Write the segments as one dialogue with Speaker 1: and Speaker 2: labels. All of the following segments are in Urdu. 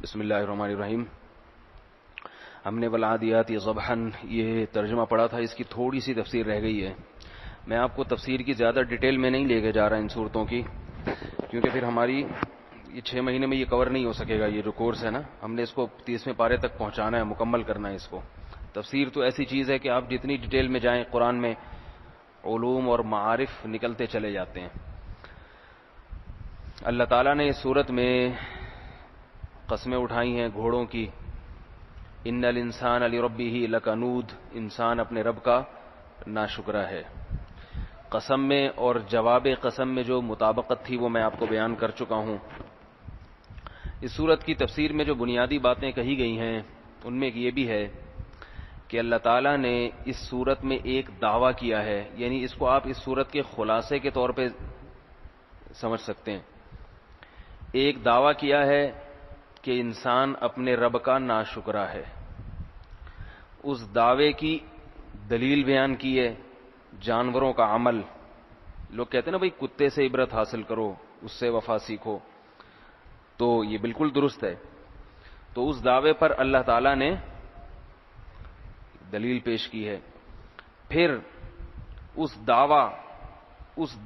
Speaker 1: بسم اللہ الرحمن الرحیم. ہم نے والعادیات ضبحاً یہ ترجمہ پڑھا تھا، اس کی تھوڑی سی تفسیر رہ گئی ہے. میں آپ کو تفسیر کی زیادہ ڈیٹیل میں نہیں لے کے جا رہا ان صورتوں کی، کیونکہ پھر ہماری یہ 6 مہینے میں یہ کور نہیں ہو سکے گا. یہ جو کورس ہے نا، ہم نے اس کو 30ویں پارے تک پہنچانا ہے، مکمل کرنا ہے اس کو. تفسیر تو ایسی چیز ہے کہ آپ جتنی ڈیٹیل میں جائیں قرآن میں علوم اور معارف نکلتے چلے جاتے ہیں. اللہ تعالیٰ نے اس صورت میں قسمیں اٹھائی ہیں گھوڑوں کی. ان الانسان لربہ لکنود، انسان اپنے رب کا ناشکرا ہے. قسم میں اور جواب قسم میں جو مطابقت تھی وہ میں آپ کو بیان کر چکا ہوں. اس صورت کی تفسیر میں جو بنیادی باتیں کہی گئی ہیں ان میں یہ بھی ہے کہ اللہ تعالیٰ نے اس صورت میں ایک دعویٰ کیا ہے، یعنی اس کو آپ اس صورت کے خلاصے کے طور پہ سمجھ سکتے ہیں. ایک دعویٰ کیا ہے کہ انسان اپنے رب کا ناشکرا ہے. اس دعوے کی دلیل بیان کی ہے جانوروں کا عمل. لوگ کہتے ہیں نا بھائی کتے سے عبرت حاصل کرو، اس سے وفا سیکھو، تو یہ بالکل درست ہے. تو اس دعوے پر اللہ تعالیٰ نے دلیل پیش کی ہے. پھر اس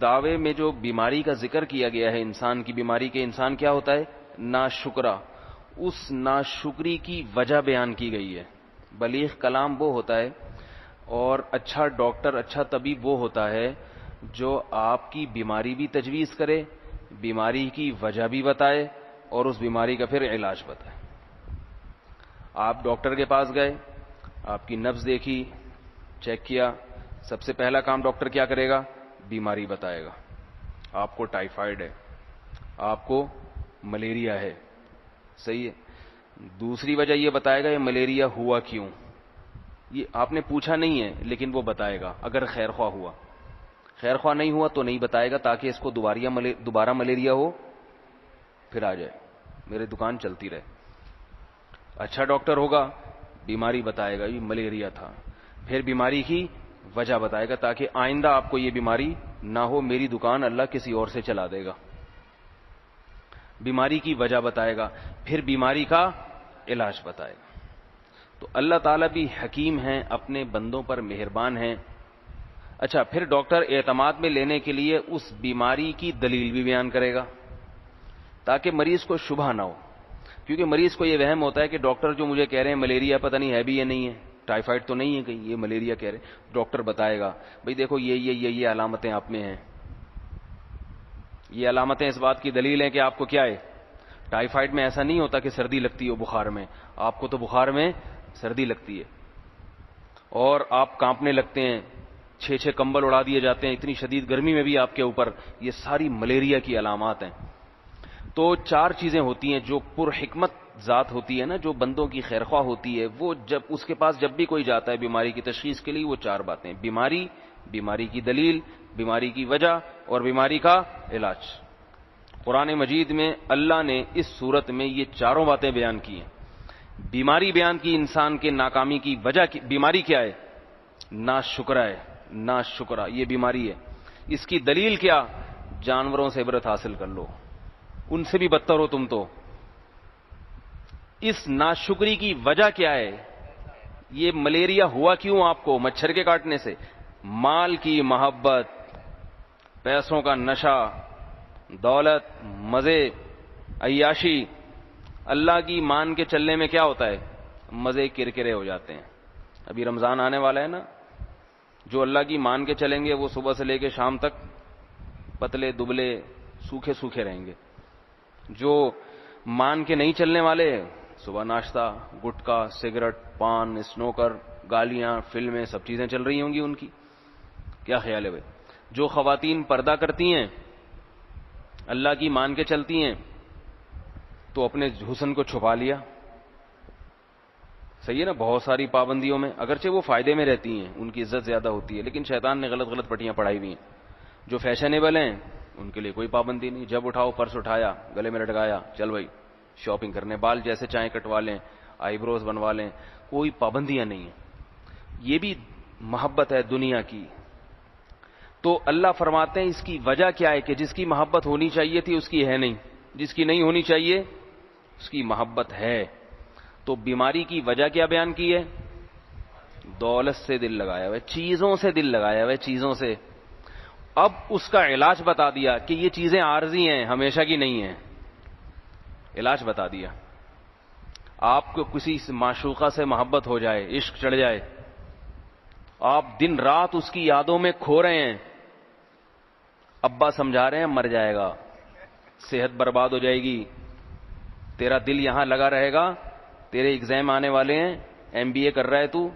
Speaker 1: دعوے میں جو بیماری کا ذکر کیا گیا ہے، انسان کی بیماری کے، انسان کیا ہوتا ہے؟ ناشکرا. اس ناشکری کی وجہ بیان کی گئی ہے. بلیغ کلام وہ ہوتا ہے اور اچھا ڈاکٹر، اچھا طبیب وہ ہوتا ہے جو آپ کی بیماری بھی تجویز کرے، بیماری کی وجہ بھی بتائے اور اس بیماری کا پھر علاج بتائے. آپ ڈاکٹر کے پاس گئے، آپ کی نبض دیکھی، چیک کیا، سب سے پہلا کام ڈاکٹر کیا کرے گا؟ بیماری بتائے گا. آپ کو ٹائیفائڈ ہے، آپ کو ملیریا ہے، صحیح ہے. دوسری وجہ یہ بتائے گا یہ ملیریا ہوا کیوں. یہ آپ نے پوچھا نہیں ہے لیکن وہ بتائے گا اگر خیر خواہ ہوا. خیر خواہ نہیں ہوا تو نہیں بتائے گا تاکہ اس کو دوبارہ ملیریا ہو پھر آ جائے، میرے دکان چلتی رہے. اچھا ڈاکٹر ہوگا، بیماری بتائے گا یہ ملیریا تھا، پھر بیماری کی وجہ بتائے گا تاکہ آئندہ آپ کو یہ بیماری نہ ہو، میری دکان اللہ کسی اور سے چلا دے گا. بیماری کی وجہ بتائے گا، پھر بیماری کا علاج بتائے گا. تو اللہ تعالیٰ بھی حکیم ہیں، اپنے بندوں پر مہربان ہیں. اچھا، پھر ڈاکٹر اعتماد میں لینے کے لیے اس بیماری کی دلیل بھی بیان کرے گا تاکہ مریض کو شبہ نہ ہو. کیونکہ مریض کو یہ وہم ہوتا ہے کہ ڈاکٹر جو مجھے کہہ رہے ہیں ملیریا پتہ نہیں ہے بھی یا نہیں ہے، ٹائیفائڈ تو نہیں ہے کہیں، یہ ملیریا کہہ رہے ہیں. ڈاکٹر بتائے گا بھئی دیکھو یہ علامتیں آپ میں ہیں، یہ علامتیں اس بات کی دلیل ہیں کہ آپ کو کیا ہے ٹائیفائڈ میں. ایسا نہیں ہوتا کہ سردی لگتی ہو بخار میں، آپ کو تو بخار میں سردی لگتی ہے اور آپ کانپنے لگتے ہیں، 6 کمبل اڑا دیے جاتے ہیں اتنی شدید گرمی میں بھی آپ کے اوپر. یہ ساری ملیریا کی علامات ہیں. تو 4 چیزیں ہوتی ہیں جو پر حکمت ذات ہوتی ہے نا، جو بندوں کی خیرخواہ ہوتی ہے، وہ جب اس کے پاس جب بھی کوئی جاتا ہے بیماری کی تشخیص کے لیے، وہ 4 باتیں: بیماری کی دلیل، بیماری کی وجہ اور بیماری کا علاج. قرآن مجید میں اللہ نے اس صورت میں یہ 4 باتیں بیان کی ہیں. بیماری بیان کی انسان کے ناکامی کی وجہ. بیماری کیا ہے؟ ناشکرا ہے. ناشکرا یہ بیماری ہے. اس کی دلیل کیا؟ جانوروں سے عبرت حاصل کر لو، ان سے بھی بدتر ہو تم تو. اس ناشکری کی وجہ کیا ہے؟ یہ ملیریا ہوا کیوں آپ کو؟ مچھر کے کاٹنے سے. مال کی محبت، پیسوں کا نشہ، دولت، مزے، عیاشی. اللہ کی مان کے چلنے میں کیا ہوتا ہے؟ مزے کرکرے ہو جاتے ہیں. ابھی رمضان آنے والا ہے نا، جو اللہ کی مان کے چلیں گے وہ صبح سے لے کے شام تک پتلے دبلے سوکھے سوکھے رہیں گے. جو مان کے نہیں چلنے والے، صبح ناشتہ، گٹکا، سگریٹ، پان، اسنوکر، گالیاں، فلمیں، سب چیزیں چل رہی ہوں گی ان کی. کیا خیال ہے بھائی؟ جو خواتین پردہ کرتی ہیں، اللہ کی مان کے چلتی ہیں، تو اپنے حسن کو چھپا لیا. صحیح ہے نا؟ بہت ساری پابندیوں میں، اگرچہ وہ فائدے میں رہتی ہیں، ان کی عزت زیادہ ہوتی ہے، لیکن شیطان نے غلط پٹیاں پڑھائی ہوئی ہیں. جو فیشنیبل ہیں ان کے لیے کوئی پابندی نہیں، جب اٹھاؤ پرس اٹھایا، گلے میں لٹکایا، چل بھائی شاپنگ کرنے. بال جیسے چاہیں کٹوا لیں، آئی بروز بنوا لیں، کوئی پابندیاں نہیں ہیں. یہ بھی محبت ہے دنیا کی. تو اللہ فرماتے ہیں اس کی وجہ کیا ہے کہ جس کی محبت ہونی چاہیے تھی اس کی ہے نہیں، جس کی نہیں ہونی چاہیے اس کی محبت ہے. تو بیماری کی وجہ کیا بیان کی ہے؟ دولت سے دل لگایا ہوا ہے, چیزوں سے دل لگایا ہوا ہے, چیزوں سے. اب اس کا علاج بتا دیا کہ یہ چیزیں عارضی ہیں, ہمیشہ کی نہیں ہیں. علاج بتا دیا. آپ کو کسی معشوقہ سے محبت ہو جائے, عشق چڑھ جائے, آپ دن رات اس کی یادوں میں کھو رہے ہیں, ابا سمجھا رہے ہیں مر جائے گا, صحت برباد ہو جائے گی, تیرا دل یہاں لگا رہے گا, تیرے ایگزام آنے والے ہیں, MBA کر رہا ہے تو,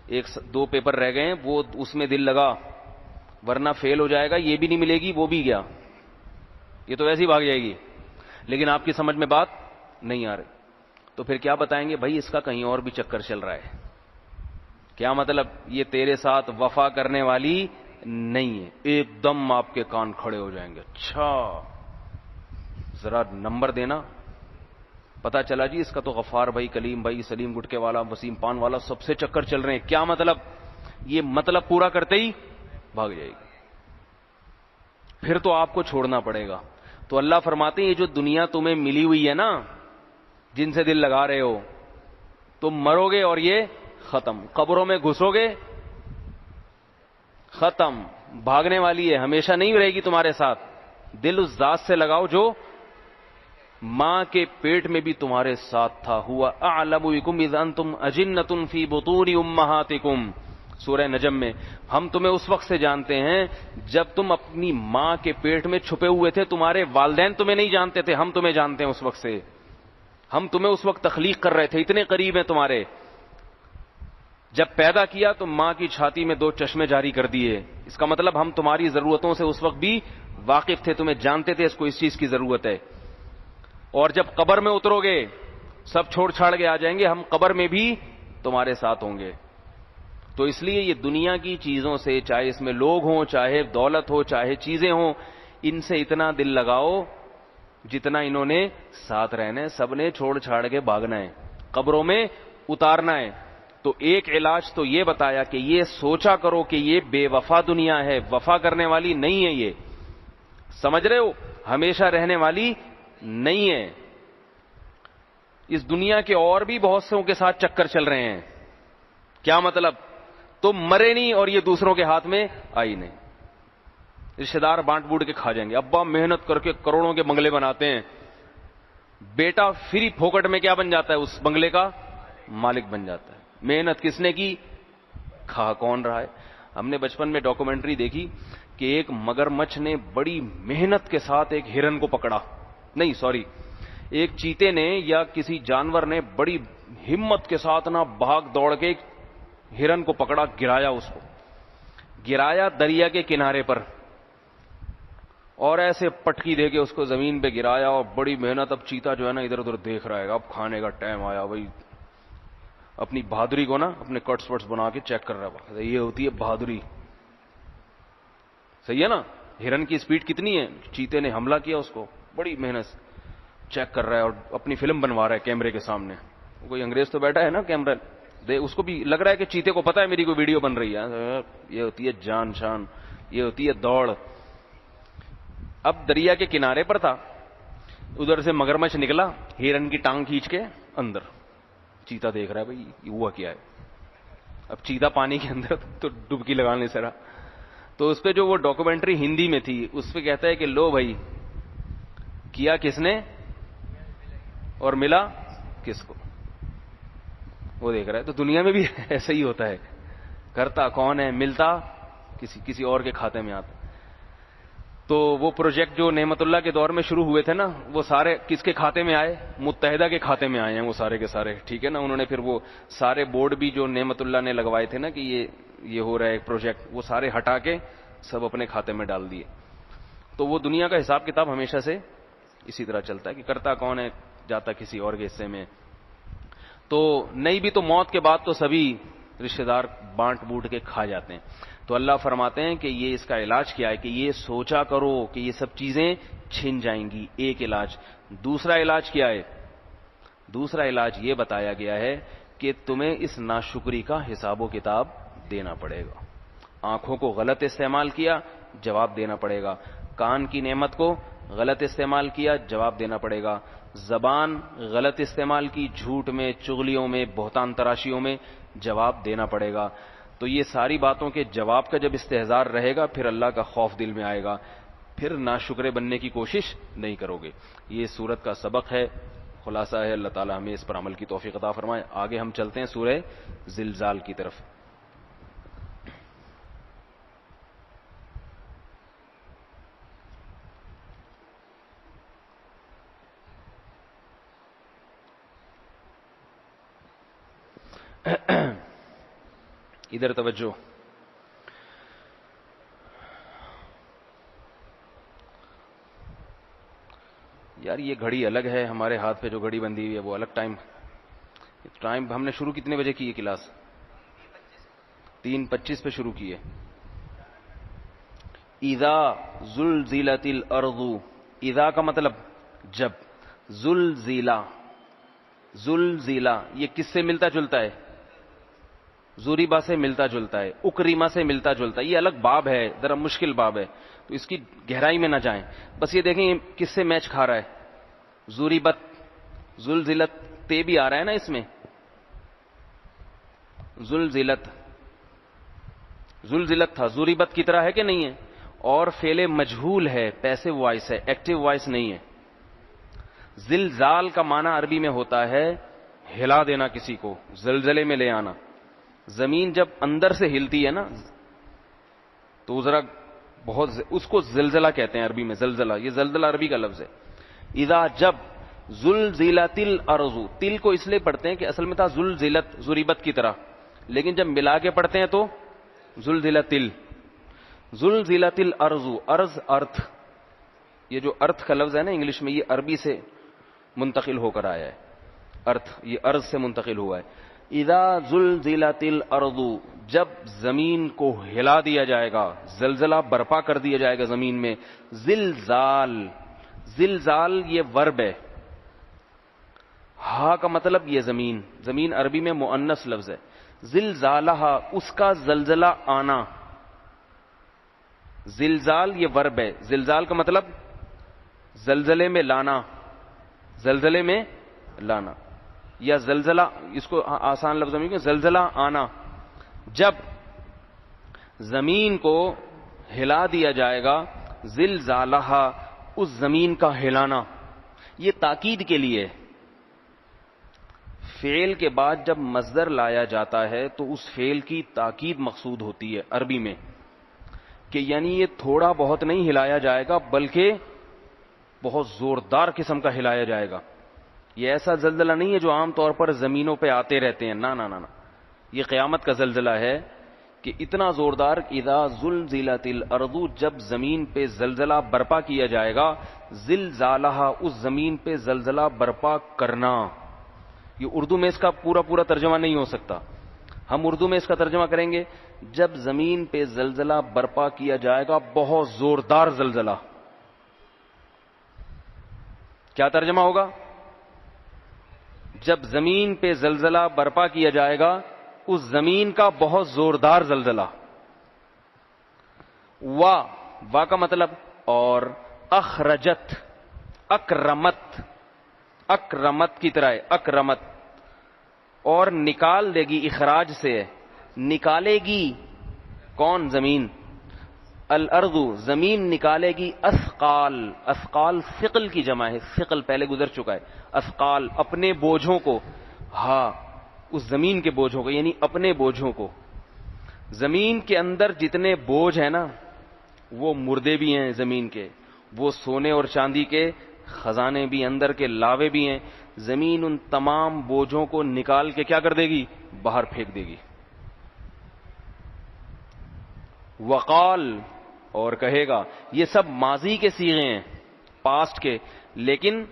Speaker 1: 1-2 پیپر رہ گئے ہیں, وہ اس میں دل لگا, ورنہ فیل ہو جائے گا, یہ بھی نہیں ملے گی, وہ بھی گیا, یہ تو ویسے ہی بھاگ جائے گی. لیکن آپ کی سمجھ میں بات نہیں آ رہی, تو پھر کیا بتائیں گے؟ بھائی اس کا کہیں اور بھی چکر چل رہا ہے. کیا مطلب؟ یہ تیرے ساتھ وفا کرنے والی نہیں ہے. ایک دم آپ کے کان کھڑے ہو جائیں گے, اچھا ذرا نمبر دینا. پتا چلا جی اس کا تو غفار بھائی, کلیم بھائی, سلیم گٹکے والا, وسیم پان والا, سب سے چکر چل رہے ہیں. کیا مطلب؟ یہ مطلب پورا کرتے ہی بھاگ جائے گی, پھر تو آپ کو چھوڑنا پڑے گا. تو اللہ فرماتے ہیں یہ جو دنیا تمہیں ملی ہوئی ہے نا, جن سے دل لگا رہے ہو, تم مرو گے اور یہ ختم, قبروں میں گھسو گے, ختم, بھاگنے والی ہے, ہمیشہ نہیں رہے گی تمہارے ساتھ. دل اس ذات سے لگاؤ جو ماں کے پیٹ میں بھی تمہارے ساتھ تھا. ہوا اعلم بکم اذ انتم اجنۃ فی بطون امہاتکم, سورہ نجم میں. ہم تمہیں اس وقت سے جانتے ہیں جب تم اپنی ماں کے پیٹ میں چھپے ہوئے تھے. تمہارے والدین تمہیں نہیں جانتے تھے, ہم تمہیں جانتے ہیں اس وقت سے. ہم تمہیں اس وقت تخلیق کر رہے تھے, اتنے قریب ہیں تمہارے. جب پیدا کیا تو ماں کی چھاتی میں 2 چشمے جاری کر دیے. اس کا مطلب ہم تمہاری ضرورتوں سے اس وقت بھی واقف تھے, تمہیں جانتے تھے اس کو اس چیز کی ضرورت ہے. اور جب قبر میں اترو گے, سب چھوڑ چھاڑ کے آ جائیں گے, ہم قبر میں بھی تمہارے ساتھ ہوں گے. تو اس لیے یہ دنیا کی چیزوں سے, چاہے اس میں لوگ ہوں, چاہے دولت ہو, چاہے چیزیں ہوں, ان سے اتنا دل لگاؤ جتنا انہوں نے ساتھ رہنا ہے. سب نے چھوڑ چھاڑ کے بھاگنا ہے, قبروں میں اتارنا ہے. تو ایک علاج تو یہ بتایا کہ یہ سوچا کرو کہ یہ بے وفا دنیا ہے, وفا کرنے والی نہیں ہے. یہ سمجھ رہے ہو, ہمیشہ رہنے والی نہیں ہے. اس دنیا کے اور بھی بہت سے کے ساتھ چکر چل رہے ہیں. کیا مطلب؟ تم مرے نہیں اور یہ دوسروں کے ہاتھ میں آئی نہیں. رشتے دار بانٹ بوٹ کے کھا جائیں گے. ابا محنت کر کے کروڑوں کے بنگلے بناتے ہیں, بیٹا فری پھوکٹ میں کیا بن جاتا ہے؟ اس بنگلے کا مالک بن جاتا ہے. محنت کس نے کی؟ کھا کون رہا ہے؟ ہم نے بچپن میں ڈاکومنٹری دیکھی کہ ایک مگرمچھ نے بڑی محنت کے ساتھ ایک ہرن کو پکڑا, نہیں سوری, ایک چیتے نے یا کسی جانور نے بڑی ہمت کے ساتھ نہ بھاگ دوڑ کے ہرن کو پکڑا, گرایا, اس کو گرایا دریا کے کنارے پر, اور ایسے پٹکی دے کے اس کو زمین پہ گرایا, اور بڑی محنت. اب چیتا جو ہے نا ادھر ادھر دیکھ رہا ہے, اب کھانے کا ٹائم آیا بھائی. اپنی بہادری کو نا اپنے کٹس وٹس بنا کے چیک کر رہا ہے, یہ ہوتی ہے بہادری. صحیح ہے نا؟ ہرن کی سپیڈ کتنی ہے؟ چیتے نے حملہ کیا, اس کو بڑی محنت چیک کر رہا ہے اور اپنی فلم بنوا رہا ہے کیمرے کے سامنے. کوئی انگریز تو بیٹھا ہے نا کیمرہ, اس کو بھی لگ رہا ہے کہ چیتے کو پتا ہے میری کوئی ویڈیو بن رہی ہے. یہ ہوتی ہے جان شان, یہ ہوتی ہے دوڑ. اب دریا کے کنارے پر تھا, ادھر سے مگرمچھ نکلا, ہرن کی ٹانگ کھینچ کے اندر. چیتا دیکھ رہا ہے بھائی یہ ہوا کیا ہے. اب چیتا پانی کے اندر تو ڈبکی لگانے سے رہا. تو اس پہ جو وہ ڈاکومنٹری ہندی میں تھی, اس پہ کہتا ہے کہ لو بھائی کیا کس نے اور ملا کس کو, وہ دیکھ رہا ہے. تو دنیا میں بھی ایسا ہی ہوتا ہے, کرتا کون ہے, ملتا کسی اور کے کھاتے میں آتا. تو وہ پروجیکٹ جو نعمت اللہ کے دور میں شروع ہوئے تھے نا, وہ سارے کس کے کھاتے میں آئے؟ متحدہ کے کھاتے میں آئے ہیں وہ سارے کے سارے, ٹھیک ہے نا. انہوں نے پھر وہ سارے بورڈ بھی جو نعمت اللہ نے لگوائے تھے نا کہ یہ ہو رہا ہے پروجیکٹ, وہ سارے ہٹا کے سب اپنے کھاتے میں ڈال دیے. تو وہ دنیا کا حساب کتاب ہمیشہ سے اسی طرح چلتا ہے کہ کرتا کون ہے, جاتا کسی اور کے حصے میں. تو نہیں بھی تو موت کے بعد تو سبھی رشتہ دار بانٹ بوٹ کے کھا جاتے ہیں. تو اللہ فرماتے ہیں کہ یہ اس کا علاج کیا ہے کہ یہ سوچا کرو کہ یہ سب چیزیں چھن جائیں گی. ایک علاج. دوسرا علاج کیا ہے؟ دوسرا علاج یہ بتایا گیا ہے کہ تمہیں اس ناشکری کا حساب و کتاب دینا پڑے گا. آنکھوں کو غلط استعمال کیا, جواب دینا پڑے گا. کان کی نعمت کو غلط استعمال کیا, جواب دینا پڑے گا. زبان غلط استعمال کی، جھوٹ میں، چغلیوں میں، بہتان تراشیوں میں، جواب دینا پڑے گا. تو یہ ساری باتوں کے جواب کا جب استحضار رہے گا پھر اللہ کا خوف دل میں آئے گا، پھر ناشکرے بننے کی کوشش نہیں کرو گے. یہ سورت کا سبق ہے، خلاصہ ہے. اللہ تعالی ہمیں اس پر عمل کی توفیق عطا فرمائے. آگے ہم چلتے ہیں سورہ زلزال کی طرف. ادھر توجہ. یار یہ گھڑی الگ ہے، ہمارے ہاتھ پہ جو گھڑی بندھی ہوئی ہے وہ الگ ٹائم ہم نے شروع کتنے بجے کی یہ کلاس؟ 3:25 پہ شروع کی ہے. اذا زلزلت الارض، اذا کا مطلب جب، زلزلہ یہ کس سے ملتا جلتا ہے؟ زوریبا سے ملتا جلتا ہے، اکریما سے ملتا جلتا ہے. یہ الگ باب ہے، ذرا مشکل باب ہے، تو اس کی گہرائی میں نہ جائیں. بس یہ دیکھیں یہ کس سے میچ کھا رہا ہے. زوریبت، زلزلت، تے بھی آ رہا ہے نا اس میں. زلزلت تھا، زوریبت کی طرح ہے کہ نہیں ہے؟ اور فعل مجہول ہے، پیسو وائس ہے، ایکٹیو وائس نہیں ہے. زلزال کا معنی عربی میں ہوتا ہے ہلا دینا کسی کو، زلزلے میں لے آنا. زمین جب اندر سے ہلتی ہے نا تو ذرا بہت، اس کو زلزلہ کہتے ہیں عربی میں. زلزلہ، یہ زلزلہ عربی کا لفظ ہے. اذا جب زلزلت الارض، تل کو اس لیے پڑھتے ہیں کہ اصل میں تھا زلزلت، زریبت کی طرح، لیکن جب ملا کے پڑھتے ہیں تو زلزلت الارض. ارض، ارتھ، یہ جو ارتھ کا لفظ ہے نا انگلش میں، یہ عربی سے منتقل ہو کر آیا ہے. ارتھ یہ ارض سے منتقل ہوا ہے. اذا زلزلت الارض، جب زمین کو ہلا دیا جائے گا، زلزلہ برپا کر دیا جائے گا زمین میں. زلزال یہ ورب ہے. ہا کا مطلب یہ زمین عربی میں مؤنث لفظ ہے. زلزالہ، اس کا زلزلہ آنا. زلزال یہ ورب ہے. زلزال کا مطلب زلزلے میں لانا یا زلزلہ، اس کو آسان لفظ میں زلزلہ آنا. جب زمین کو ہلا دیا جائے گا، زلزالہ، اس زمین کا ہلانا. یہ تاکید کے لیے، فعل کے بعد جب مصدر لایا جاتا ہے تو اس فعل کی تاکید مقصود ہوتی ہے عربی میں، کہ یعنی یہ تھوڑا بہت نہیں ہلایا جائے گا بلکہ بہت زوردار قسم کا ہلایا جائے گا. یہ ایسا زلزلہ نہیں ہے جو عام طور پر زمینوں پہ آتے رہتے ہیں، نہ، یہ قیامت کا زلزلہ ہے کہ اتنا زوردار. اذا زلزلت الارض، جب زمین پہ زلزلہ برپا کیا جائے گا. زلزالہ، اس زمین پہ زلزلہ برپا کرنا. یہ اردو میں اس کا پورا ترجمہ نہیں ہو سکتا. ہم اردو میں اس کا ترجمہ کریں گے جب زمین پہ زلزلہ برپا کیا جائے گا، بہت زوردار زلزلہ. کیا ترجمہ ہوگا؟ جب زمین پہ زلزلہ برپا کیا جائے گا، اس زمین کا بہت زوردار زلزلہ. وا کا مطلب اور، اخرجت، اکرمت کی طرح ہے، اکرمت، اور نکال دے گی، اخراج سے نکالے گی. کون؟ زمین. الارض، زمین نکالے گی. اسقال ثقل کی جمع ہے، ثقل پہلے گزر چکا ہے. اسقال، اپنے بوجھوں کو. ہاں، اس زمین کے بوجھوں کو، یعنی اپنے بوجھوں کو. زمین کے اندر جتنے بوجھ ہیں نا، وہ مردے بھی ہیں زمین کے، وہ سونے اور چاندی کے خزانے بھی، اندر کے لاوے بھی ہیں. زمین ان تمام بوجھوں کو نکال کے کیا کر دے گی؟ باہر پھینک دے گی. وقال، اور کہے گا. یہ سب ماضی کے صیغے ہیں، پاسٹ کے، لیکن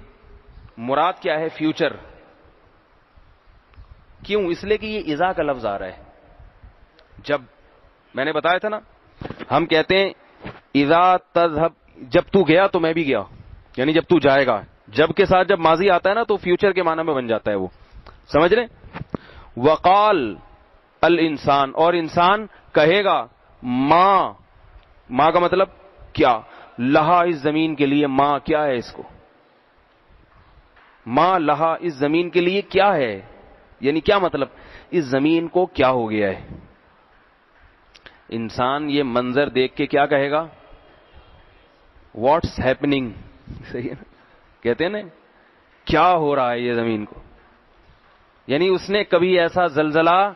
Speaker 1: مراد کیا ہے؟ فیوچر. کیوں؟ اس لیے کہ یہ اذا کا لفظ آ رہا ہے. جب میں نے بتایا تھا نا، ہم کہتے ہیں اذا تذهب، جب تو گیا تو میں بھی گیا، یعنی جب تو جائے گا. جب کے ساتھ جب ماضی آتا ہے نا تو فیوچر کے معنی میں بن جاتا ہے وہ. سمجھ رہے؟ وقال الانسان، اور انسان کہے گا. ماں کا مطلب کیا؟ لہا، اس زمین کے لیے. ماں کیا ہے اس کو؟ ما لہا، اس زمین کے لیے کیا ہے، یعنی کیا مطلب، اس زمین کو کیا ہو گیا ہے. انسان یہ منظر دیکھ کے کیا کہے گا، واٹس ہیپننگ، صحیح ہے نا، کہتے ہیں نا کیا ہو رہا ہے یہ زمین کو. یعنی اس نے کبھی ایسا زلزلہ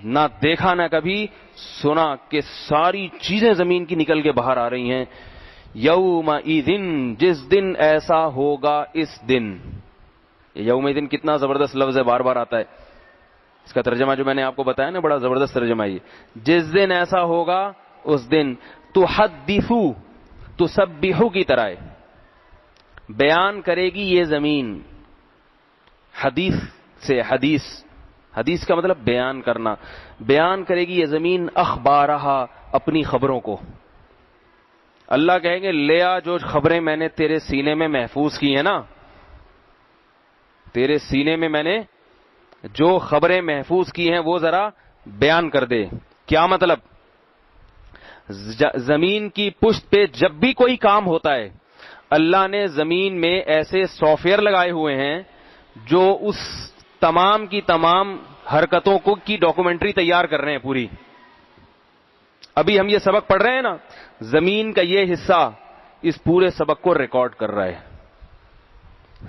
Speaker 1: نہ دیکھا نہ کبھی سنا کہ ساری چیزیں زمین کی نکل کے باہر آ رہی ہیں. یومئذ، جس دن ایسا ہوگا اس دن. یومئذ کتنا زبردست لفظ ہے، بار بار آتا ہے. اس کا ترجمہ جو میں نے آپ کو بتایا نا، بڑا زبردست ترجمہ ہے یہ. جس دن ایسا ہوگا اس دن تحدثو، تسبحو کی طرح ہے، بیان کرے گی یہ زمین. حدیث سے حدیث کا مطلب بیان کرنا. بیان کرے گی یہ زمین اخبارہا، اپنی خبروں کو. اللہ کہیں گے لے آ جو خبریں میں نے تیرے سینے میں محفوظ کی ہیں نا، تیرے سینے میں نے جو خبریں محفوظ کی ہیں وہ ذرا بیان کر دے. کیا مطلب، زمین کی پشت پہ جب بھی کوئی کام ہوتا ہے اللہ نے زمین میں ایسے سافٹ ویئر لگائے ہوئے ہیں جو اس تمام کی تمام حرکتوں کو کی ڈاکومنٹری تیار کر رہے ہیں پوری. ابھی ہم یہ سبق پڑھ رہے ہیں نا، زمین کا یہ حصہ اس پورے سبق کو ریکارڈ کر رہا ہے.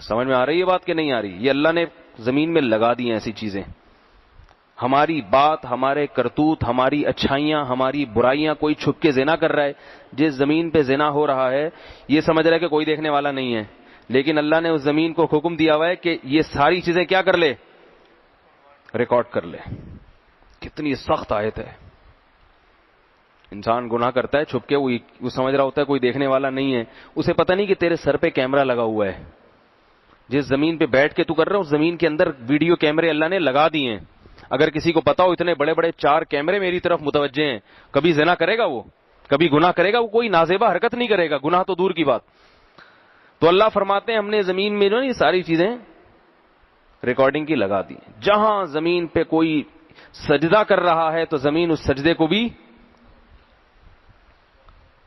Speaker 1: سمجھ میں آ رہی ہے بات کہ نہیں آ رہی؟ یہ اللہ نے زمین میں لگا دی ہیں ایسی چیزیں. ہماری بات، ہمارے کرتوت، ہماری اچھائیاں، ہماری برائیاں، کوئی چھپ کے زنا کر رہا ہے. جس زمین پہ زنا ہو رہا ہے یہ سمجھ رہا ہے کہ کوئی دیکھنے والا نہیں ہے، لیکن اللہ نے اس زمین کو حکم دیا ہوا ہے کہ یہ ساری چیزیں کیا کر لے، ریکارڈ کر لے. کتنی سخت آیت ہے. انسان گناہ کرتا ہے چھپ کے، وہ سمجھ رہا ہوتا ہے کوئی دیکھنے والا نہیں ہے، اسے پتہ نہیں کہ تیرے سر پہ کیمرہ لگا ہوا ہے. جس زمین پہ بیٹھ کے تو کر رہا ہے اس زمین کے اندر ویڈیو کیمرے اللہ نے لگا دیے ہیں. اگر کسی کو پتا ہو اتنے بڑے بڑے 4 کیمرے میری طرف متوجہ ہیں، کبھی زنا کرے گا، وہ کبھی گناہ کرے گا، وہ کوئی نازیبہ حرکت نہیں کرے گا، گناہ تو دور کی بات. تو اللہ فرماتے ہیں ہم نے زمین میں جو یہ ساری چیزیں ریکارڈنگ کی لگا دی. جہاں زمین پہ کوئی سجدہ کر رہا ہے تو زمین اس سجدے کو بھی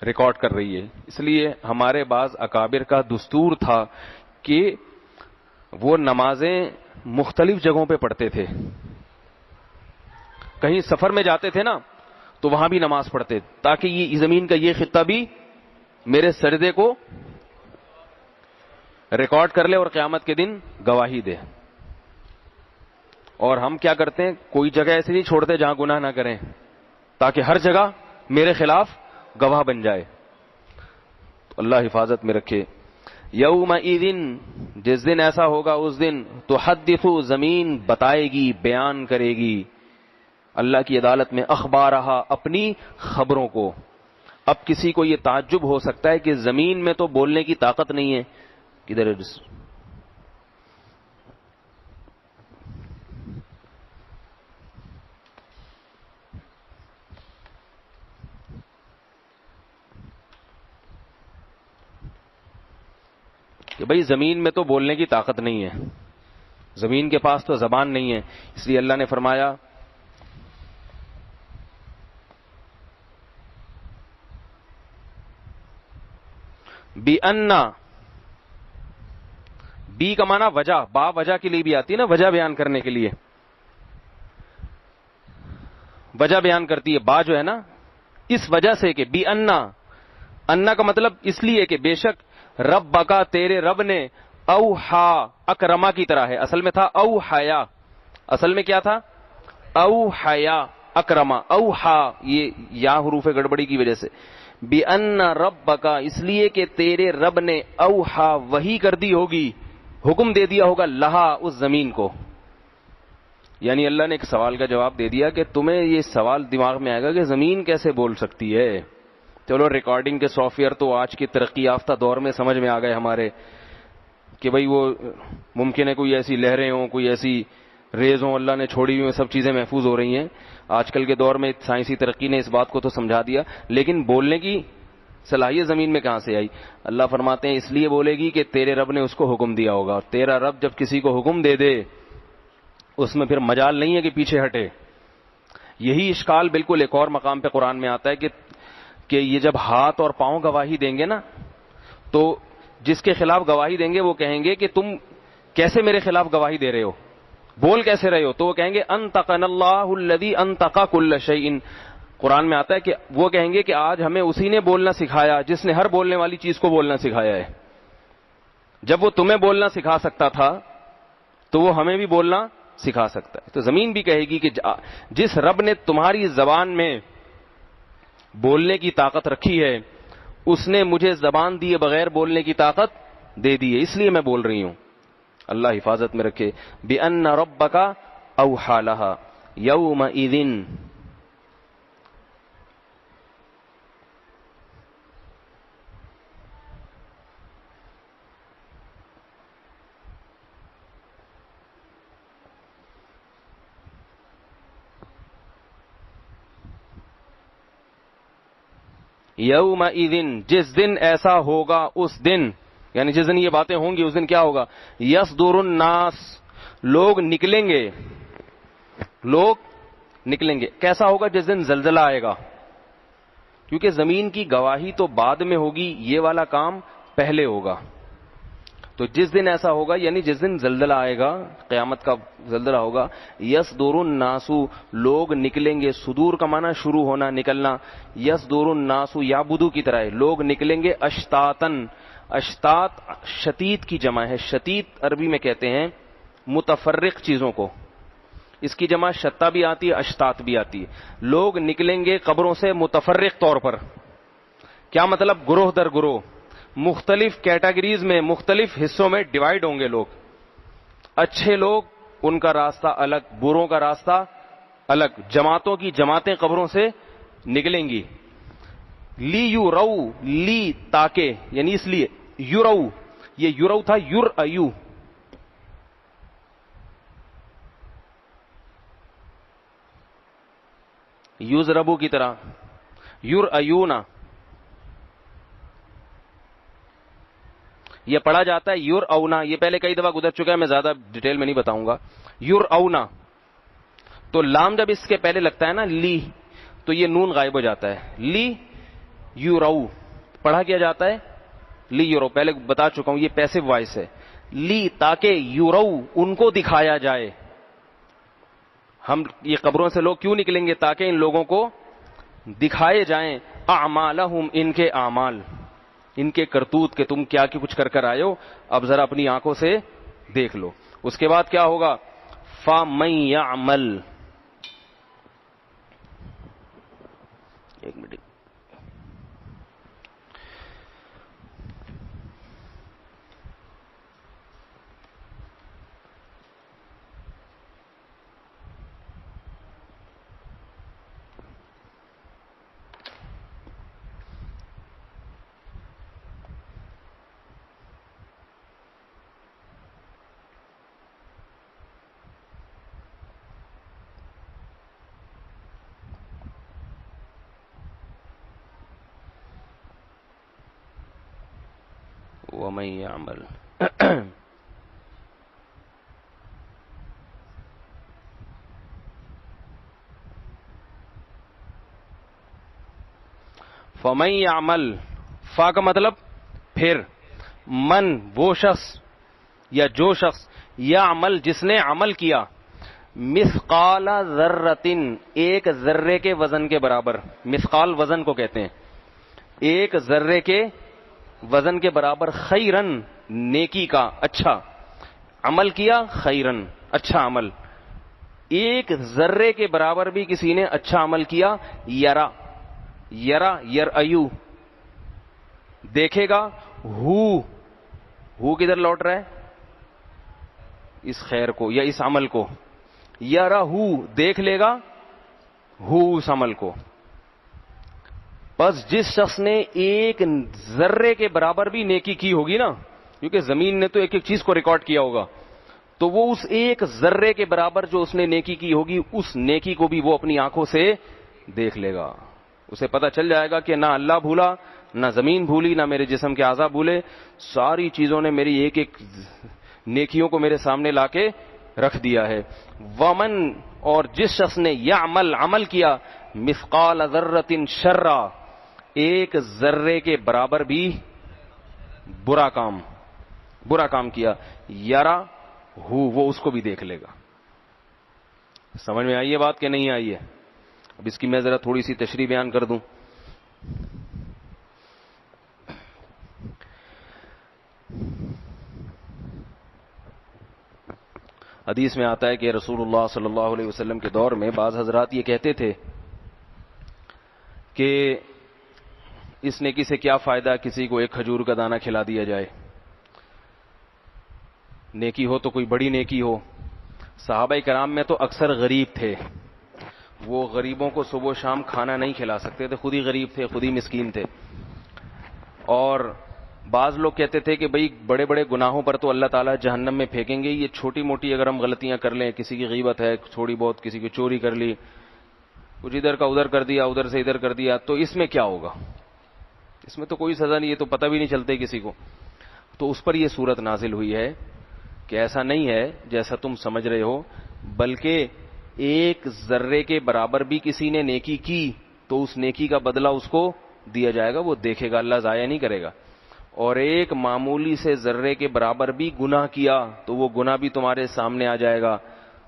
Speaker 1: ریکارڈ کر رہی ہے. اس لیے ہمارے بعض اکابر کا دستور تھا کہ وہ نمازیں مختلف جگہوں پہ پڑھتے تھے. کہیں سفر میں جاتے تھے نا تو وہاں بھی نماز پڑھتے تاکہ یہ زمین کا یہ خطہ بھی میرے سجدے کو ریکارڈ کر لے اور قیامت کے دن گواہی دے. اور ہم کیا کرتے ہیں، کوئی جگہ ایسی نہیں چھوڑتے جہاں گناہ نہ کریں، تاکہ ہر جگہ میرے خلاف گواہ بن جائے. تو اللہ حفاظت میں رکھے. یومئذ، جس دن ایسا ہوگا اس دن تحدث، زمین بتائے گی، بیان کرے گی اللہ کی عدالت میں اخبارہا، اپنی خبروں کو. اب کسی کو یہ تعجب ہو سکتا ہے کہ زمین میں تو بولنے کی طاقت نہیں ہے. کدھر کہ بھئی زمین میں تو بولنے کی طاقت نہیں ہے، زمین کے پاس تو زبان نہیں ہے. اس لیے اللہ نے فرمایا بِأَنَّ، بی کا معنی وجہ، با وجہ کے لیے بھی آتی ہے نا، وجہ بیان کرنے کے لیے وجہ بیان کرتی ہے. با جو ہے نا اس وجہ سے کہ بِأَنَّ، انا کا مطلب اس لیے کہ بے شک ربک، تیرے رب نے، اوحا، اکرما کی طرح ہے، اصل میں تھا اوحیا، اصل میں کیا تھا اوحیا، اکرما، اوحا، یہ یا حروف گڑبڑی کی وجہ سے. بِأَنَّ رَبَّكَ، اس لیے کہ تیرے رب نے، اوحا، وحی کر دی ہوگی، حکم دے دیا ہوگا، لہا، اس زمین کو. یعنی اللہ نے ایک سوال کا جواب دے دیا کہ تمہیں یہ سوال دماغ میں آئے گا کہ زمین کیسے بول سکتی ہے. چلو ریکارڈنگ کے سافٹ ویئر تو آج کے ترقی یافتہ دور میں سمجھ میں آ گئے ہمارے کہ بھئی وہ ممکن ہے کوئی ایسی لہریں ہوں، کوئی ایسی ریز ہوں اللہ نے چھوڑی ہوئی، سب چیزیں محفوظ ہو رہی ہیں. آج کل کے دور میں سائنسی ترقی نے اس بات کو تو سمجھا دیا، لیکن بولنے کی صلاحیت زمین میں کہاں سے آئی؟ اللہ فرماتے ہیں اس لیے بولے گی کہ تیرے رب نے اس کو حکم دیا ہوگا. اور تیرا رب جب کسی کو حکم دے دے اس میں پھر مجال نہیں ہے کہ پیچھے ہٹے. یہی اشکال بالکل ایک اور مقام پہ قرآن میں آتا ہے کہ یہ جب ہاتھ اور پاؤں گواہی دیں گے نا تو جس کے خلاف گواہی دیں گے وہ کہیں گے کہ تم کیسے میرے خلاف گواہی دے رہے ہو, بول کیسے رہے ہو؟ تو وہ کہیں گے انطقنا اللہ الذی انطق کل شیء. قرآن میں آتا ہے کہ وہ کہیں گے کہ آج ہمیں اسی نے بولنا سکھایا جس نے ہر بولنے والی چیز کو بولنا سکھایا ہے. جب وہ تمہیں بولنا سکھا سکتا تھا تو وہ ہمیں بھی بولنا سکھا سکتا ہے. تو زمین بھی کہے گی کہ جس رب نے تمہاری زبان میں بولنے کی طاقت رکھی ہے اس نے مجھے زبان دیے بغیر بولنے کی طاقت دے دی ہے, اس لیے میں بول رہی ہوں. اللہ حفاظت میں رکھے. بِأَنَّ رَبَّكَ أَوْحَىٰ لَهَا يَوْمَئِذٍ. یومئذ, جس دن ایسا ہوگا, اس دن یعنی جس دن یہ باتیں ہوں گی اس دن کیا ہوگا؟ یصدر الناس, لوگ نکلیں گے, لوگ نکلیں گے. کیسا ہوگا؟ جس دن زلزلہ آئے گا, کیونکہ زمین کی گواہی تو بعد میں ہوگی, یہ والا کام پہلے ہوگا. تو جس دن ایسا ہوگا یعنی جس دن زلزلہ آئے گا, قیامت کا زلزلہ ہوگا, یصدر الناس, لوگ نکلیں گے. صدور کا معنی شروع ہونا, نکلنا. یصدر الناس یعبدو کی طرح ہے, لوگ نکلیں گے اشتاتن. اشتات شتیت کی جمع ہے. شتیت عربی میں کہتے ہیں متفرق چیزوں کو, اس کی جمع شتا بھی آتی ہے, اشتات بھی آتی ہے. لوگ نکلیں گے قبروں سے متفرق طور پر. کیا مطلب؟ گروہ در گروہ, مختلف کیٹیگریز میں, مختلف حصوں میں ڈیوائیڈ ہوں گے لوگ. اچھے لوگ ان کا راستہ الگ, بروں کا راستہ الگ. جماعتوں کی جماعتیں قبروں سے نکلیں گی. لی یو رو, لی تاکہ, یعنی اس لیے. یورو, یہ یورو تھا یور ایو. یوز ربو کی طرح یور ایونا, یہ پڑھا جاتا ہے یور اونا. یہ پہلے کئی دفعہ گزر چکا ہے, میں زیادہ ڈیٹیل میں نہیں بتاؤں گا. یور اونا, تو لام جب اس کے پہلے لگتا ہے نا لی, تو یہ نون غائب ہو جاتا ہے. لی یورو پڑھا کیا جاتا ہے لی یورو, پہلے بتا چکا ہوں یہ پیسو وائس ہے. لی تاکہ یورو, ان کو دکھایا جائے. ہم یہ قبروں سے لوگ کیوں نکلیں گے؟ تاکہ ان لوگوں کو دکھائے جائیں اعمالہم, ان کے اعمال, ان کے کرتوت, کہ تم کیا کچھ کر کر آئے ہو, اب ذرا اپنی آنکھوں سے دیکھ لو. اس کے بعد کیا ہوگا؟ فَمَن يَعْمَلْ, ایک منٹ, وَمَن يَعْمَلْ. فَمَن يَعْمَلْ, فا کا مطلب پھر, من وہ شخص یا جو شخص, یعمل جس نے عمل کیا, مثقال ذرۃ, ایک ذرے کے وزن کے برابر. مثقال وزن کو کہتے ہیں, ایک ذرے کے وزن کے برابر. خیرن, نیکی کا, اچھا عمل کیا, خیرن اچھا عمل. ایک ذرے کے برابر بھی کسی نے اچھا عمل کیا. یرا, یرا یرایو, دیکھے گا. ہو کدھر لوٹ رہا ہے؟ اس خیر کو یا اس عمل کو. یرا ہو, دیکھ لے گا, ہو اس عمل کو. بس جس شخص نے ایک ذرے کے برابر بھی نیکی کی ہوگی نا, کیونکہ زمین نے تو ایک ایک چیز کو ریکارڈ کیا ہوگا, تو وہ اس ایک ذرے کے برابر جو اس نے نیکی کی ہوگی, اس نیکی کو بھی وہ اپنی آنکھوں سے دیکھ لے گا. اسے پتا چل جائے گا کہ نہ اللہ بھولا, نہ زمین بھولی, نہ میرے جسم کے اعضاء بھولے, ساری چیزوں نے میری ایک ایک نیکیوں کو میرے سامنے لا کے رکھ دیا ہے. ومن, اور جس شخص نے یعمل عمل کیا, مثقال ذرۃ شرا, ایک ذرے کے برابر بھی برا کام کیا. یرا وہ اس کو بھی دیکھ لے گا. سمجھ میں آئی ہے بات کہ نہیں آئی ہے؟ اب اس کی میں ذرا تھوڑی سی تشریح بیان کر دوں. حدیث میں آتا ہے کہ رسول اللہ صلی اللہ علیہ وسلم کے دور میں بعض حضرات یہ کہتے تھے کہ اس نیکی سے کیا فائدہ کسی کو ایک کھجور کا دانہ کھلا دیا جائے. نیکی ہو تو کوئی بڑی نیکی ہو. صحابہ کرام میں تو اکثر غریب تھے. وہ غریبوں کو صبح و شام کھانا نہیں کھلا سکتے تھے, خود ہی غریب تھے, خود ہی مسکین تھے. اور بعض لوگ کہتے تھے کہ بھئی بڑے بڑے گناہوں پر تو اللہ تعالیٰ جہنم میں پھینکیں گے, یہ چھوٹی موٹی اگر ہم غلطیاں کر لیں, کسی کی غیبت ہے تھوڑی بہت, کسی کی چوری کر لی, کچھ ادھر کا ادھر کر دیا, ادھر سے ادھر کر دیا, تو اس میں کیا ہوگا؟ اس میں تو کوئی سزا نہیں, یہ تو پتہ بھی نہیں چلتے کسی کو. تو اس پر یہ صورت نازل ہوئی ہے کہ ایسا نہیں ہے جیسا تم سمجھ رہے ہو, بلکہ ایک ذرے کے برابر بھی کسی نے نیکی کی تو اس نیکی کا بدلہ اس کو دیا جائے گا, وہ دیکھے گا, اللہ ضائع نہیں کرے گا. اور ایک معمولی سے ذرے کے برابر بھی گناہ کیا تو وہ گناہ بھی تمہارے سامنے آ جائے گا,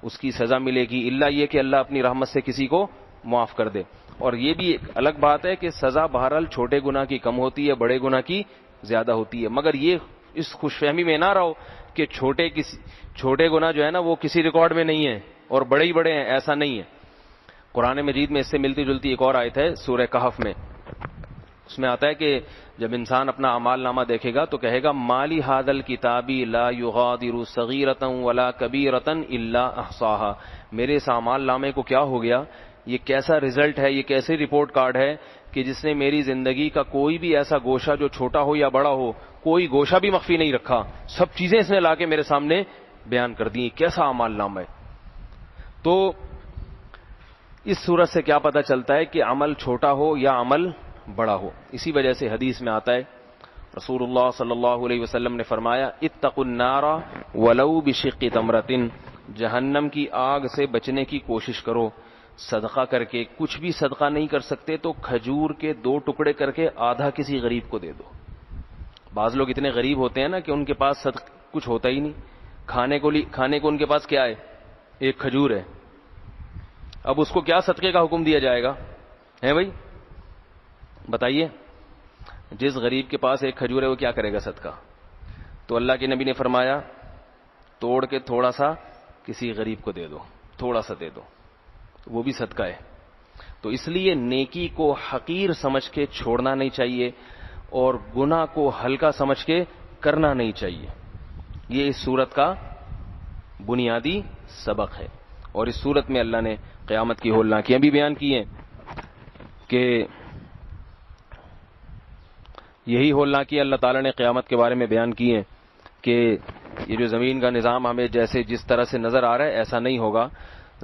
Speaker 1: اس کی سزا ملے گی, الا یہ کہ اللہ اپنی رحمت سے کسی کو معاف کر دے. اور یہ بھی ایک الگ بات ہے کہ سزا بہرحال چھوٹے گناہ کی کم ہوتی ہے, بڑے گناہ کی زیادہ ہوتی ہے. مگر یہ اس خوش فہمی میں نہ رہو کہ چھوٹے گناہ جو ہے نا وہ کسی ریکارڈ میں نہیں ہے اور بڑے ہی بڑے ہیں, ایسا نہیں ہے. قرآن مجید میں اس سے ملتی جلتی ایک اور آیت ہے سورہ کہف میں. اس میں آتا ہے کہ جب انسان اپنا اعمال نامہ دیکھے گا تو کہے گا مالی ھذا الکتاب لا یغادر صغیرۃ ولا کبیرۃ الا احصاها. میرے اس اعمال نامے کو کیا ہو گیا, یہ کیسا رزلٹ ہے, یہ کیسے رپورٹ کارڈ ہے کہ جس نے میری زندگی کا کوئی بھی ایسا گوشہ جو چھوٹا ہو یا بڑا ہو, کوئی گوشہ بھی مخفی نہیں رکھا, سب چیزیں اس نے لا کے میرے سامنے بیان کر دی. کیسا اعمال نامہ ہے. تو اس صورت سے کیا پتہ چلتا ہے کہ عمل چھوٹا ہو یا عمل بڑا ہو. اسی وجہ سے حدیث میں آتا ہے رسول اللہ صلی اللہ علیہ وسلم نے فرمایا اتقوا النار ولو بشق تمرۃ, جہنم کی آگ سے بچنے کی کوشش کرو صدقہ کر کے. کچھ بھی صدقہ نہیں کر سکتے تو کھجور کے 2 ٹکڑے کر کے آدھا کسی غریب کو دے دو. بعض لوگ اتنے غریب ہوتے ہیں نا کہ ان کے پاس کچھ ہوتا ہی نہیں, کھانے کو ان کے پاس کیا ہے, ایک کھجور ہے. اب اس کو کیا صدقے کا حکم دیا جائے گا ہے بھائی بتائیے؟ جس غریب کے پاس ایک کھجور ہے وہ کیا کرے گا صدقہ؟ تو اللہ کے نبی نے فرمایا توڑ کے تھوڑا سا کسی غریب کو دے دو, تھوڑا سا دے دو, وہ بھی صدقہ ہے. تو اس لیے نیکی کو حقیر سمجھ کے چھوڑنا نہیں چاہیے اور گناہ کو ہلکا سمجھ کے کرنا نہیں چاہیے. یہ اس صورت کا بنیادی سبق ہے. اور اس صورت میں اللہ نے قیامت کی ہولناکیاں بھی بیان کی ہیں کہ یہی ہولناکیاں اللہ تعالیٰ نے قیامت کے بارے میں بیان کی ہیں کہ یہ جو زمین کا نظام ہمیں جس طرح سے نظر آ رہا ہے ایسا نہیں ہوگا.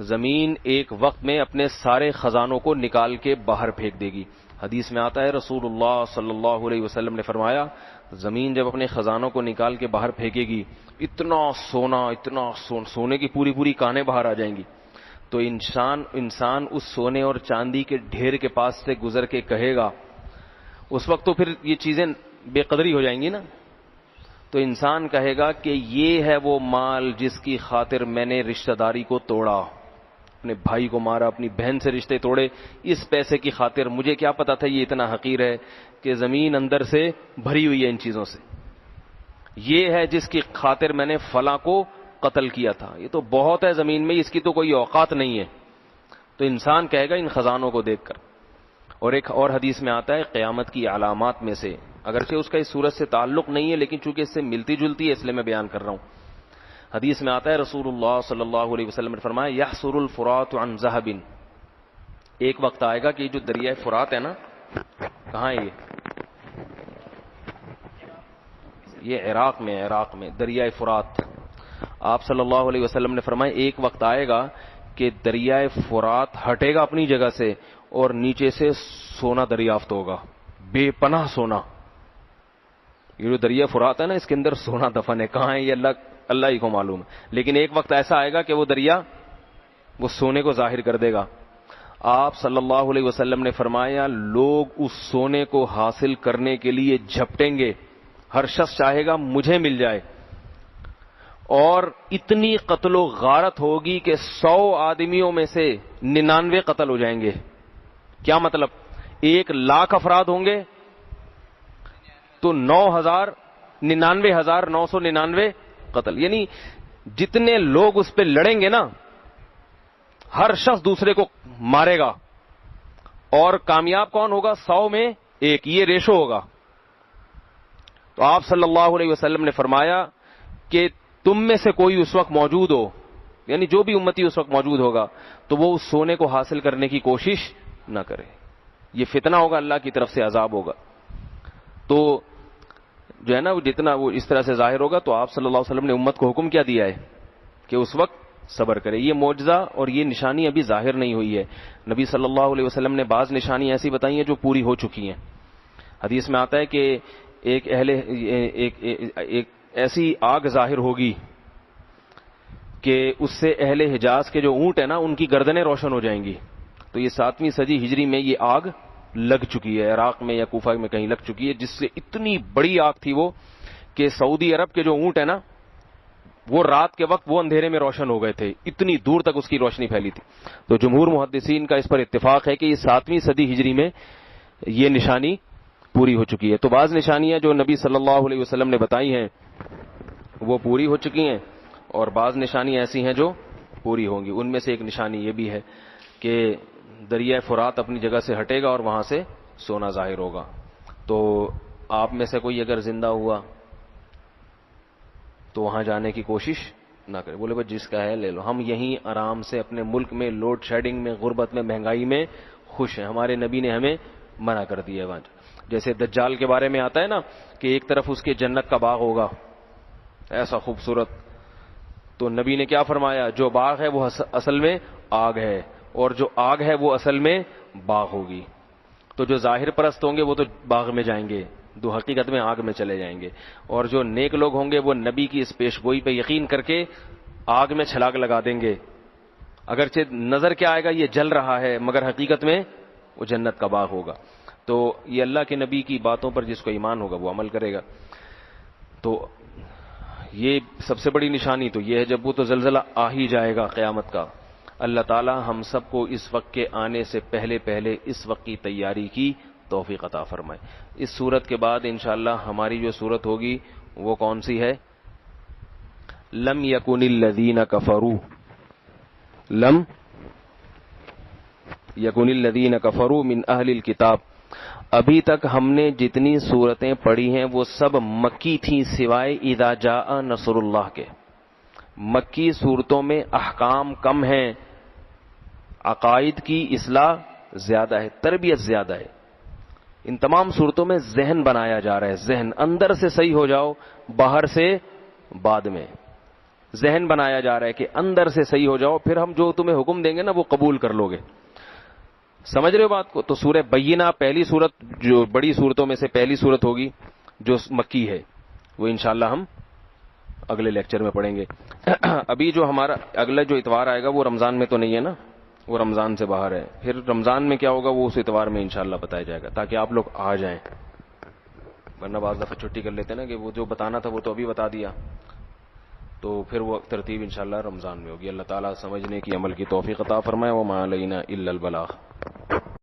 Speaker 1: زمین ایک وقت میں اپنے سارے خزانوں کو نکال کے باہر پھینک دے گی. حدیث میں آتا ہے رسول اللہ صلی اللہ علیہ وسلم نے فرمایا زمین جب اپنے خزانوں کو نکال کے باہر پھینکے گی اتنا سونے کی پوری کانیں باہر آ جائیں گی. تو انسان اس سونے اور چاندی کے ڈھیر کے پاس سے گزر کے کہے گا, اس وقت تو پھر یہ چیزیں بے قدری ہو جائیں گی نا, تو انسان کہے گا کہ یہ ہے وہ مال جس کی خاطر میں نے رشتہ داری کو توڑا, اپنے بھائی کو مارا, اپنی بہن سے رشتے توڑے, اس پیسے کی خاطر. مجھے کیا پتا تھا یہ اتنا حقیر ہے کہ زمین اندر سے بھری ہوئی ہے ان چیزوں سے. یہ ہے جس کی خاطر میں نے فلاں کو قتل کیا تھا, یہ تو بہت ہے زمین میں, اس کی تو کوئی اوقات نہیں ہے. تو انسان کہے گا ان خزانوں کو دیکھ کر. اور ایک اور حدیث میں آتا ہے قیامت کی علامات میں سے, اگرچہ اس کا اس صورت سے تعلق نہیں ہے لیکن چونکہ اس سے ملتی جلتی ہے اس لیے میں بیان کر رہا ہوں. حدیث میں آتا ہے رسول اللہ صلی اللہ علیہ وسلم نے فرمایا یحصر الفرات عن ذهب, ایک وقت آئے گا کہ یہ جو دریائے فرات ہے نا, کہاں ہے یہ عراق میں دریائے فرات. آپ صلی اللہ علیہ وسلم نے فرمایا ایک وقت آئے گا کہ دریائے فرات ہٹے گا اپنی جگہ سے اور نیچے سے سونا دریافت ہوگا, بے پناہ سونا. یہ جو دریا فرات ہے نا اس کے اندر سونا دفن ہے, کہاں ہے یہ اللہ ہی کو معلوم ہے. لیکن ایک وقت ایسا آئے گا کہ وہ دریا وہ سونے کو ظاہر کر دے گا. آپ صلی اللہ علیہ وسلم نے فرمایا لوگ اس سونے کو حاصل کرنے کے لیے جھپٹیں گے, ہر شخص چاہے گا مجھے مل جائے. اور اتنی قتل و غارت ہوگی کہ 100 آدمیوں میں سے 99 قتل ہو جائیں گے. کیا مطلب؟ 1,00,000 افراد ہوں گے تو 99,999 قتل. یعنی جتنے لوگ اس پہ لڑیں گے نا، ہر شخص دوسرے کو مارے گا، اور کامیاب کون ہوگا؟ 100 میں 1. یہ ریشو ہوگا. تو آپ صلی اللہ علیہ وسلم نے فرمایا کہ تم میں سے کوئی اس وقت موجود ہو، یعنی جو بھی امتی اس وقت موجود ہوگا، تو وہ اس سونے کو حاصل کرنے کی کوشش نہ کرے. یہ فتنہ ہوگا، اللہ کی طرف سے عذاب ہوگا. تو جو ہے نا، وہ جتنا وہ اس طرح سے ظاہر ہوگا، تو آپ صلی اللہ علیہ وسلم نے امت کو حکم کیا دیا ہے کہ اس وقت صبر کرے. یہ معجزہ اور یہ نشانی ابھی ظاہر نہیں ہوئی ہے. نبی صلی اللہ علیہ وسلم نے بعض نشانی ایسی بتائی ہیں جو پوری ہو چکی ہیں. حدیث میں آتا ہے کہ ایک ایسی آگ ظاہر ہوگی کہ اس سے اہل حجاز کے جو اونٹ ہیں نا، ان کی گردنیں روشن ہو جائیں گی. تو یہ 7ویں صدی ہجری میں یہ آگ لگ چکی ہے، عراق میں یا کوفہ میں کہیں لگ چکی ہے، جس سے اتنی بڑی آگ تھی وہ کہ سعودی عرب کے جو اونٹ ہیں نا، وہ رات کے وقت وہ اندھیرے میں روشن ہو گئے تھے، اتنی دور تک اس کی روشنی پھیلی تھی. تو جمہور محدثین کا اس پر اتفاق ہے کہ یہ 7ویں صدی ہجری میں یہ نشانی پوری ہو چکی ہے. تو بعض نشانیاں جو نبی صلی اللہ علیہ وسلم نے بتائی ہیں وہ پوری ہو چکی ہیں، اور بعض نشانیاں ایسی ہیں جو پوری ہوں گی. ان میں سے ایک نشانی یہ بھی ہے کہ دریائے فرات اپنی جگہ سے ہٹے گا اور وہاں سے سونا ظاہر ہوگا. تو آپ میں سے کوئی اگر زندہ ہوا تو وہاں جانے کی کوشش نہ کرے. بولے بھائی جس کا ہے لے لو، ہم یہیں آرام سے اپنے ملک میں لوڈ شیڈنگ میں، غربت میں، مہنگائی میں خوش ہیں. ہمارے نبی نے ہمیں منع کر دیا ہے وہاں. جیسے دجال کے بارے میں آتا ہے نا کہ ایک طرف اس کے جنت کا باغ ہوگا ایسا خوبصورت، تو نبی نے کیا فرمایا؟ جو باغ ہے وہ اصل میں آگ ہے، اور جو آگ ہے وہ اصل میں باغ ہوگی. تو جو ظاہر پرست ہوں گے وہ تو باغ میں جائیں گے، دو حقیقت میں آگ میں چلے جائیں گے. اور جو نیک لوگ ہوں گے وہ نبی کی اس پیش گوئی پہ یقین کر کے آگ میں چھلانگ لگا دیں گے. اگرچہ نظر کیا آئے گا یہ جل رہا ہے، مگر حقیقت میں وہ جنت کا باغ ہوگا. تو یہ اللہ کے نبی کی باتوں پر جس کو ایمان ہوگا وہ عمل کرے گا. تو یہ سب سے بڑی نشانی تو یہ ہے جب وہ تو زلزلہ آ ہی جائے گا قیامت کا. اللہ تعالی ہم سب کو اس وقت کے آنے سے پہلے پہلے اس وقت کی تیاری کی توفیق عطا فرمائے. اس سورت کے بعد انشاءاللہ ہماری جو سورت ہوگی وہ کون سی ہے؟ لم یکن الذین کفروا، لم یکن الذین کفروا من اہل الکتاب. ابھی تک ہم نے جتنی صورتیں پڑھی ہیں وہ سب مکی تھیں سوائے اذا جاء نصر اللہ کے. مکی صورتوں میں احکام کم ہیں، عقائد کی اصلاح زیادہ ہے، تربیت زیادہ ہے. ان تمام صورتوں میں ذہن بنایا جا رہا ہے. ذہن اندر سے صحیح ہو جاؤ، باہر سے بعد میں. ذہن بنایا جا رہا ہے کہ اندر سے صحیح ہو جاؤ، پھر ہم جو تمہیں حکم دیں گے نا وہ قبول کر لو گے. سمجھ رہے ہو بات کو؟ تو سورہ بینہ پہلی صورت، جو بڑی صورتوں میں سے پہلی صورت ہوگی جو مکی ہے، وہ انشاءاللہ ہم اگلے لیکچر میں پڑھیں گے. ابھی جو ہمارا اگلا جو اتوار آئے گا وہ رمضان میں تو نہیں ہے نا، وہ رمضان سے باہر ہے. پھر رمضان میں کیا ہوگا وہ اس اتوار میں انشاءاللہ بتایا جائے گا تاکہ آپ لوگ آ جائیں. ورنہ بعض دفعہ چھٹی کر لیتے نا کہ وہ جو بتانا تھا وہ تو ابھی بتا دیا، تو پھر وہ ترتیب انشاءاللہ رمضان میں ہوگی. اللہ تعالیٰ سمجھنے کی، عمل کی توفیق عطا فرمائے. وما علینا الا البلاغ.